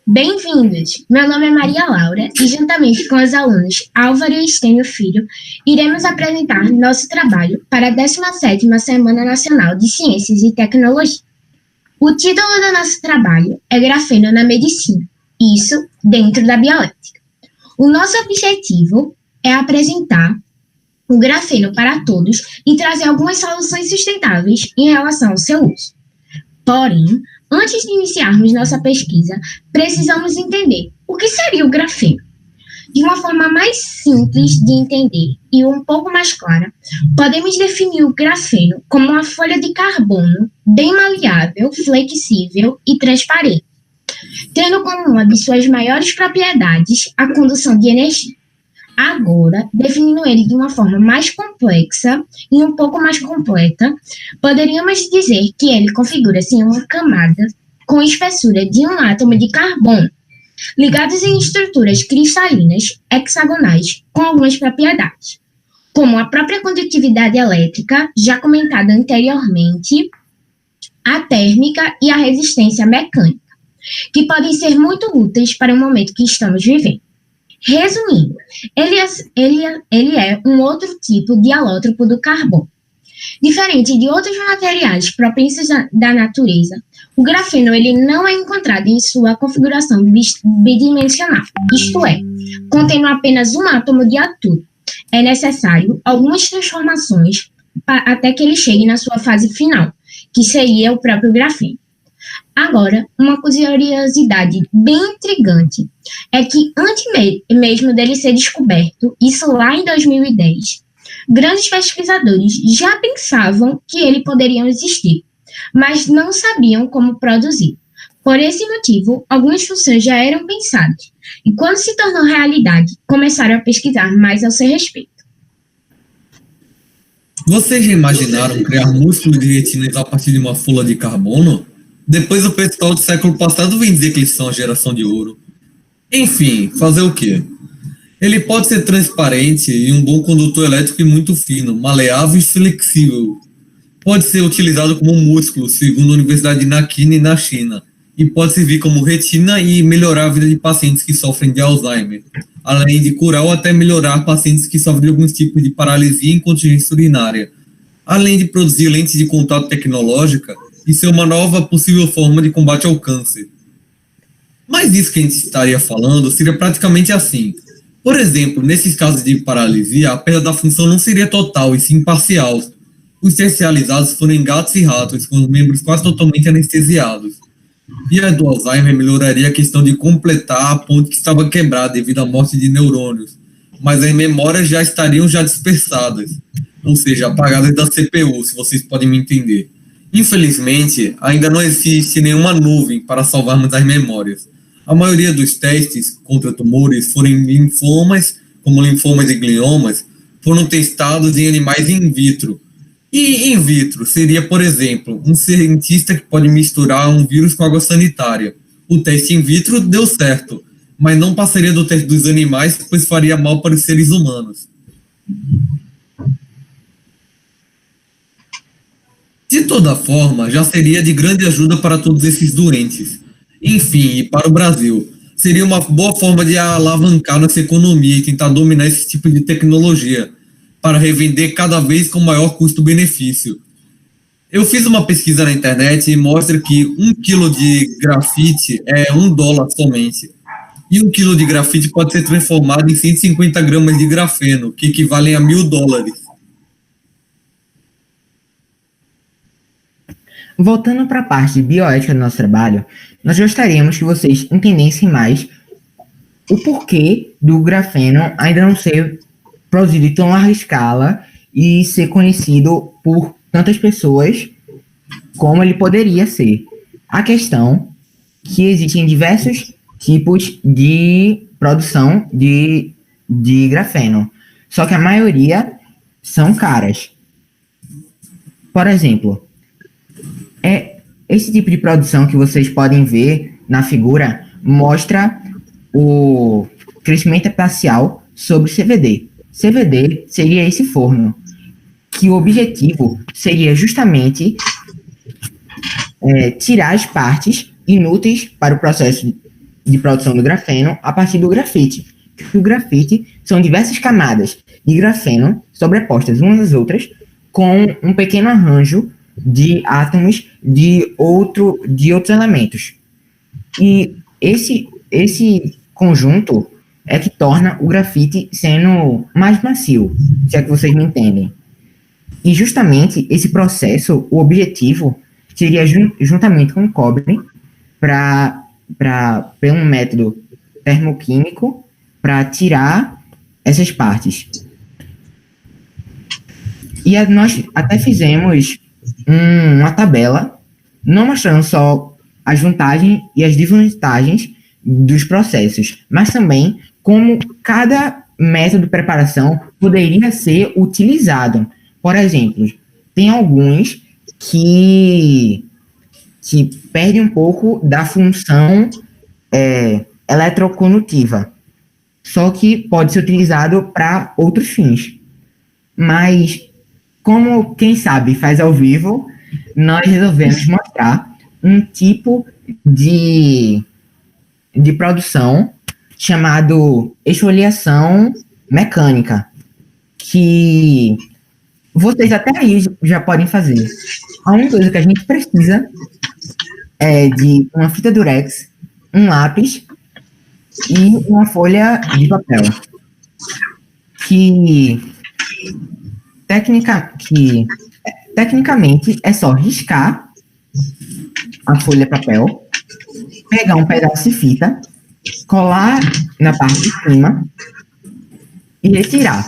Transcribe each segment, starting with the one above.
Bem-vindos! Meu nome é Maria Laura e, juntamente com os alunos Álvaro e Estênio Filho, iremos apresentar nosso trabalho para a 17ª Semana Nacional de Ciências e Tecnologia. O título do nosso trabalho é Grafeno na Medicina, isso dentro da bioética. O nosso objetivo é apresentar o grafeno para todos e trazer algumas soluções sustentáveis em relação ao seu uso. Porém, antes de iniciarmos nossa pesquisa, precisamos entender o que seria o grafeno. De uma forma mais simples de entender e um pouco mais clara, podemos definir o grafeno como uma folha de carbono bem maleável, flexível e transparente, tendo como uma de suas maiores propriedades a condução de energia. Agora, definindo ele de uma forma mais complexa e um pouco mais completa, poderíamos dizer que ele configura-se em uma camada com espessura de um átomo de carbono, ligados em estruturas cristalinas hexagonais com algumas propriedades, como a própria condutividade elétrica, já comentada anteriormente, a térmica e a resistência mecânica, que podem ser muito úteis para o momento que estamos vivendo. Resumindo, ele é um outro tipo de alótropo do carbono. Diferente de outros materiais propensos da natureza, o grafeno ele não é encontrado em sua configuração bidimensional, isto é, contendo apenas um átomo de altura. É necessário algumas transformações até que ele chegue na sua fase final, que seria o próprio grafeno. Agora, uma curiosidade bem intrigante é que antes mesmo dele ser descoberto, isso lá em 2010, grandes pesquisadores já pensavam que ele poderia existir, mas não sabiam como produzir. Por esse motivo, algumas funções já eram pensadas, e quando se tornou realidade, começaram a pesquisar mais ao seu respeito. Vocês já imaginaram criar músculos de retinas a partir de uma folha de carbono? Depois o pessoal do século passado vem dizer que eles são a geração de ouro. Enfim, fazer o quê? Ele pode ser transparente e um bom condutor elétrico e muito fino, maleável e flexível. Pode ser utilizado como músculo, segundo a Universidade de Nanquín, na China, e pode servir como retina e melhorar a vida de pacientes que sofrem de Alzheimer, além de curar ou até melhorar pacientes que sofrem de alguns tipos de paralisia e incontinência urinária, além de produzir lentes de contato tecnológica e ser uma nova possível forma de combate ao câncer. Mas isso que a gente estaria falando seria praticamente assim. Por exemplo, nesses casos de paralisia, a perda da função não seria total, e sim parcial. Os especializados foram em gatos e ratos, com os membros quase totalmente anestesiados. E a do Alzheimer melhoraria a questão de completar a ponte que estava quebrada devido à morte de neurônios, mas as memórias já estariam dispersadas, ou seja, apagadas da CPU, se vocês podem me entender. Infelizmente, ainda não existe nenhuma nuvem para salvarmos as memórias. A maioria dos testes contra tumores foram em linfomas, como linfomas e gliomas, foram testados em animais in vitro. E in vitro seria, por exemplo, um cientista que pode misturar um vírus com água sanitária. O teste in vitro deu certo, mas não passaria do teste dos animais, pois faria mal para os seres humanos. De toda forma, já seria de grande ajuda para todos esses doentes. Enfim, e para o Brasil, seria uma boa forma de alavancar nossa economia e tentar dominar esse tipo de tecnologia, para revender cada vez com maior custo-benefício. Eu fiz uma pesquisa na internet e mostra que 1 quilo de grafite é $1 somente. E 1 quilo de grafite pode ser transformado em 150 gramas de grafeno, que equivalem a $1.000. Voltando para a parte de bioética do nosso trabalho, nós gostaríamos que vocês entendessem mais o porquê do grafeno ainda não ser produzido em tão larga escala e ser conhecido por tantas pessoas como ele poderia ser. A questão que existem diversos tipos de produção de grafeno, só que a maioria são caras. Por exemplo, esse tipo de produção que vocês podem ver na figura mostra o crescimento parcial sobre CVD. CVD seria esse forno, que o objetivo seria justamente tirar as partes inúteis para o processo de produção do grafeno a partir do grafite. O grafite são diversas camadas de grafeno sobrepostas umas às outras com um pequeno arranjo de átomos de outros elementos. E esse conjunto é que torna o grafite sendo mais macio, se é que vocês me entendem. E justamente esse processo, o objetivo seria juntamente com o cobre pelo um método termoquímico para tirar essas partes. E nós até fizemos uma tabela, não mostrando só as vantagens e as desvantagens dos processos, mas também como cada método de preparação poderia ser utilizado. Por exemplo, tem alguns que perdem um pouco da função eletrocondutiva, só que pode ser utilizado para outros fins. Mas, como quem sabe faz ao vivo, nós resolvemos mostrar um tipo de produção chamado esfoliação mecânica, que vocês até aí já podem fazer. A única coisa que a gente precisa é de uma fita durex, um lápis e uma folha de papel. Tecnicamente é só riscar a folha de papel, pegar um pedaço de fita, colar na parte de cima e retirar.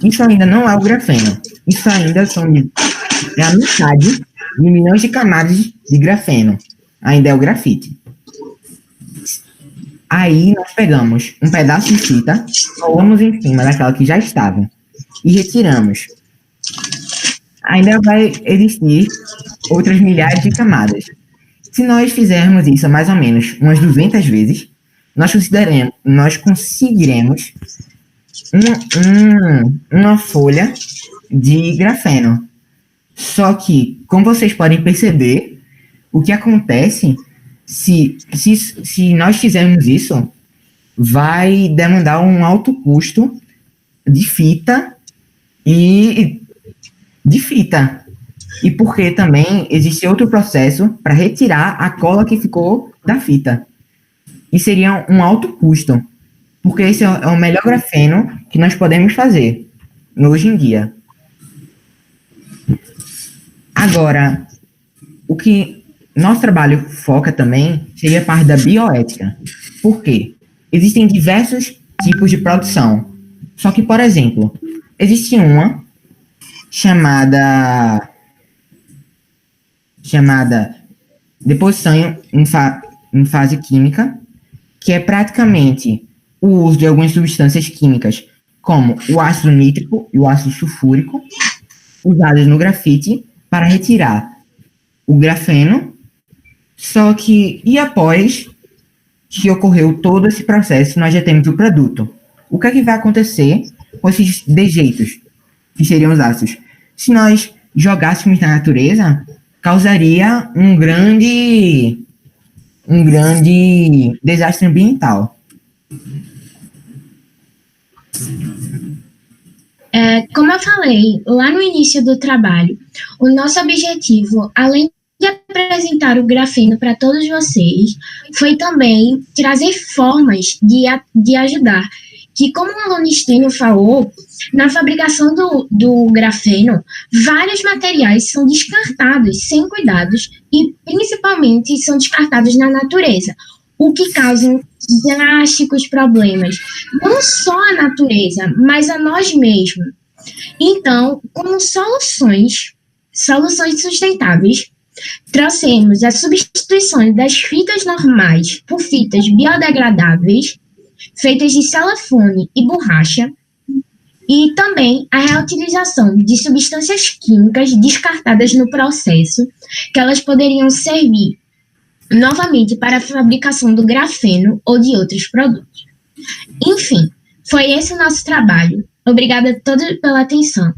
Isso ainda não é o grafeno. Isso ainda é a metade de milhões de camadas de grafeno. Ainda é o grafite. Aí nós pegamos um pedaço de fita, colamos em cima daquela que já estava e retiramos. Ainda vai existir outras milhares de camadas. Se nós fizermos isso mais ou menos umas 200 vezes, nós conseguiremos uma folha de grafeno. Só que, como vocês podem perceber, o que acontece se nós fizermos isso, vai demandar um alto custo de fita e porque também existe outro processo para retirar a cola que ficou da fita. E seria um alto custo, porque esse é o melhor grafeno que nós podemos fazer hoje em dia. Agora, o que nosso trabalho foca também seria a parte da bioética. Por quê? Existem diversos tipos de produção. Só que, por exemplo, existe uma chamada deposição em fase química, que é praticamente o uso de algumas substâncias químicas, como o ácido nítrico e o ácido sulfúrico, usados no grafite para retirar o grafeno. Só que, e após que ocorreu todo esse processo, nós já temos o produto. O que é que vai acontecer com esses dejeitos, que seriam os ácidos? Se nós jogássemos na natureza, causaria um grande desastre ambiental. Como eu falei lá no início do trabalho, o nosso objetivo, além de apresentar o grafeno para todos vocês, foi também trazer formas de ajudar. Que, como o aluno Stênio falou, na fabricação do grafeno, vários materiais são descartados sem cuidados e, principalmente, são descartados na natureza, o que causa drásticos problemas, não só à natureza, mas a nós mesmos. Então, como soluções sustentáveis, trouxemos a substituição das fitas normais por fitas biodegradáveis, feitas de celofane e borracha, e também a reutilização de substâncias químicas descartadas no processo, que elas poderiam servir novamente para a fabricação do grafeno ou de outros produtos. Enfim, foi esse o nosso trabalho. Obrigada a todos pela atenção.